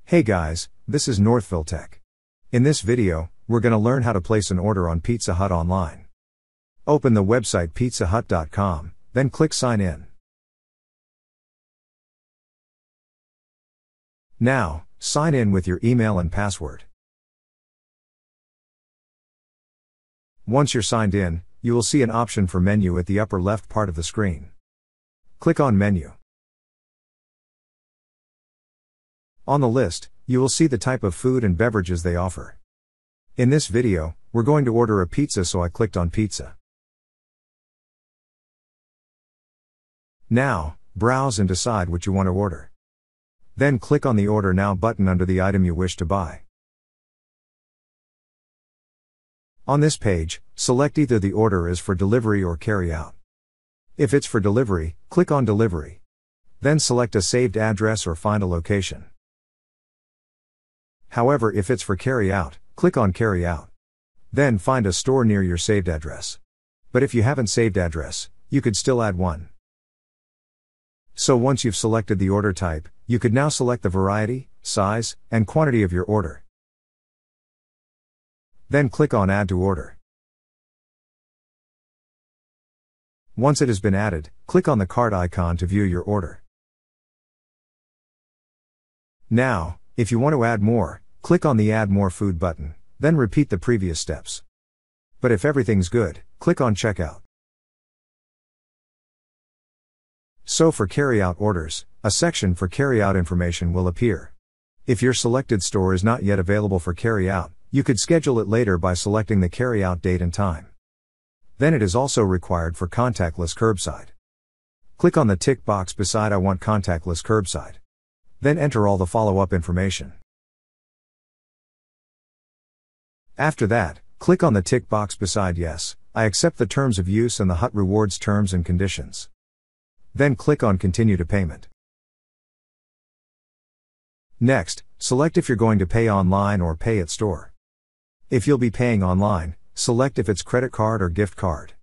Hey guys, this is Northville Tech. In this video, we're going to learn how to place an order on Pizza Hut online. Open the website pizzahut.com, then click Sign In. Now, sign in with your email and password. Once you're signed in, you will see an option for menu at the upper left part of the screen. Click on Menu. On the list, you will see the type of food and beverages they offer. In this video, we're going to order a pizza, so I clicked on Pizza. Now, browse and decide what you want to order. Then click on the Order Now button under the item you wish to buy. On this page, select either the order is for delivery or carry out. If it's for delivery, click on Delivery. Then select a saved address or find a location. However, if it's for carry out, click on Carry Out. Then find a store near your saved address. But if you haven't saved address, you could still add one. So once you've selected the order type, you could now select the variety, size, and quantity of your order. Then click on Add to Order. Once it has been added, click on the cart icon to view your order. Now, if you want to add more, click on the Add More Food button, then repeat the previous steps. But if everything's good, click on Checkout. So for carry-out orders, a section for carry-out information will appear. If your selected store is not yet available for carry-out, you could schedule it later by selecting the carry-out date and time. Then it is also required for contactless curbside. Click on the tick box beside I want contactless curbside. Then enter all the follow-up information. After that, click on the tick box beside Yes, I accept the terms of use and the Hut Rewards terms and conditions. Then click on Continue to Payment. Next, select if you're going to pay online or pay at store. If you'll be paying online, select if it's credit card or gift card.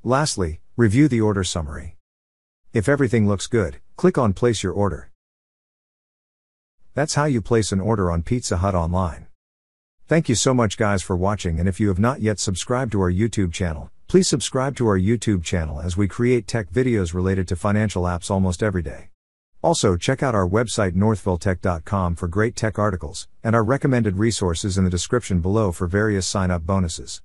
Lastly, review the order summary. If everything looks good, click on Place Your Order. That's how you place an order on Pizza Hut online. Thank you so much guys for watching, and if you have not yet subscribed to our YouTube channel, please subscribe to our YouTube channel as we create tech videos related to financial apps almost every day. Also check out our website northvilletech.com for great tech articles, and our recommended resources in the description below for various sign-up bonuses.